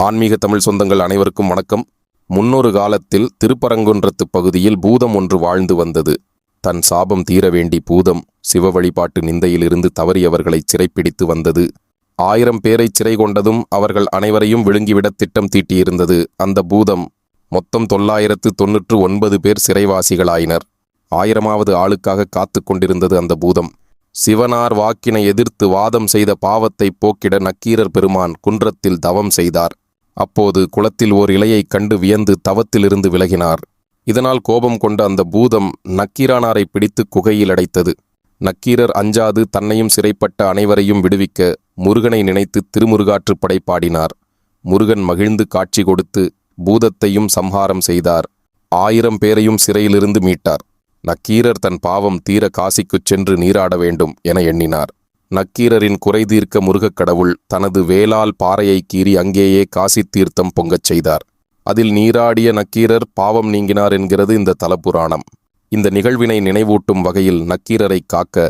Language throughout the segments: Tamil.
ஆன்மீக தமிழ் சொந்தங்கள் அனைவருக்கும் வணக்கம். முன்னொரு காலத்தில் திருப்பரங்குன்றத்து பகுதியில் பூதம் ஒன்று வாழ்ந்து வந்தது. தன் சாபம் தீர வேண்டி பூதம் சிவ வழிபாட்டு நிந்தையிலிருந்து தவறியவர்களை சிறைப்பிடித்து வந்தது. 1000 பேரை சிறை கொண்டதும் அவர்கள் அனைவரையும் விழுங்கிவிட திட்டம் தீட்டியிருந்தது. அந்த பூதம் மொத்தம் 999 பேர் சிறைவாசிகளாயினர். 1000வது ஆளுக்காக காத்து கொண்டிருந்தது அந்த பூதம். சிவனார் வாக்கினை எதிர்த்து வாதம் செய்த பாவத்தை போக்கிட நக்கீரர் பெருமான் குன்றத்தில் தவம் செய்தார். அப்போது குளத்தில் ஓர் இலையைக் கண்டு வியந்து தவத்திலிருந்து விலகினார். இதனால் கோபம் கொண்ட அந்த பூதம் நக்கீரானாரை பிடித்து குகையில் அடைத்தது. நக்கீரர் அஞ்சாது தன்னையும் சிறைப்பட்ட அனைவரையும் விடுவிக்க முருகனை நினைத்து திருமுருகாற்றுப்படை பாடினார். முருகன் மகிழ்ந்து காட்சி கொடுத்து பூதத்தையும் சம்ஹாரம் செய்தார். 1000 பேரையும் சிறையிலிருந்து மீட்டார். நக்கீரர் தன் பாவம் தீர காசிக்குச் சென்று நீராட வேண்டும் என எண்ணினார். நக்கீரரின் குறை தீர்க்க முருகக் கடவுள் தனது வேலால் பாறையை கீறி அங்கேயே காசி தீர்த்தம் பொங்கச் செய்தார். அதில் நீராடிய நக்கீரர் பாவம் நீங்கினார் என்கிறது இந்த தலபுராணம். இந்த நிகழ்வினை நினைவூட்டும் வகையில் நக்கீரரை காக்க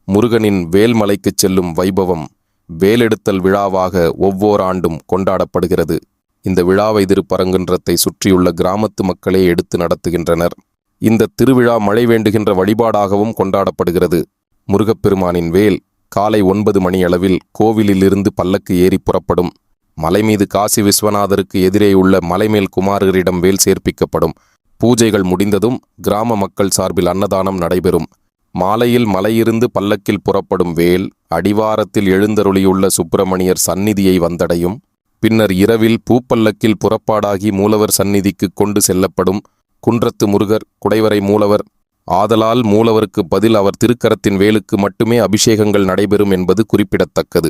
முருகனின் வேல்மலைக்குச் செல்லும் வைபவம் வேலெடுத்தல் விழாவாக ஒவ்வொரு ஆண்டும் கொண்டாடப்படுகிறது. இந்த விழாவை திருப்பரங்குன்றத்தை சுற்றியுள்ள கிராமத்து மக்களே எடுத்து நடத்துகின்றனர். இந்த திருவிழா மழை வேண்டுகின்ற வழிபாடாகவும் கொண்டாடப்படுகிறது. முருகப்பெருமானின் வேல் காலை 9 மணியளவில் கோவிலிலிருந்து பல்லக்கு ஏறி புறப்படும். மலை மீது காசி விஸ்வநாதருக்கு எதிரே உள்ள மலைமேல் குமாரரிடம் வேல் சேர்ப்பிக்கப்படும். பூஜைகள் முடிந்ததும் கிராம மக்கள் சார்பில் அன்னதானம் நடைபெறும். மாலையில் மலையிருந்து பல்லக்கில் புறப்படும் வேல் அடிவாரத்தில் எழுந்தருளியுள்ள சுப்பிரமணியர் சந்நிதியை வந்தடையும். பின்னர் இரவில் பூப்பல்லக்கில் புறப்பாடாகி மூலவர் சந்நிதிக்கு கொண்டு செல்லப்படும். குன்றத்து முருகர் குடைவரை மூலவர் ஆதலால் மூலவருக்கு பதில் அவர் திருக்கரத்தின் வேலுக்கு மட்டுமே அபிஷேகங்கள் நடைபெறும் என்பது குறிப்பிடத்தக்கது.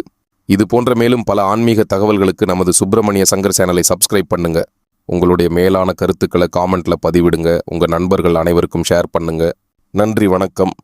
இது போன்ற மேலும் பல ஆன்மீக தகவல்களுக்கு நமது சுப்பிரமணிய சங்கர் சேனலை சப்ஸ்கிரைப் பண்ணுங்க. உங்களுடைய மேலான கருத்துக்களை காமெண்ட்ல பதிவிடுங்க. உங்க நண்பர்கள் அனைவருக்கும் ஷேர் பண்ணுங்க. நன்றி, வணக்கம்.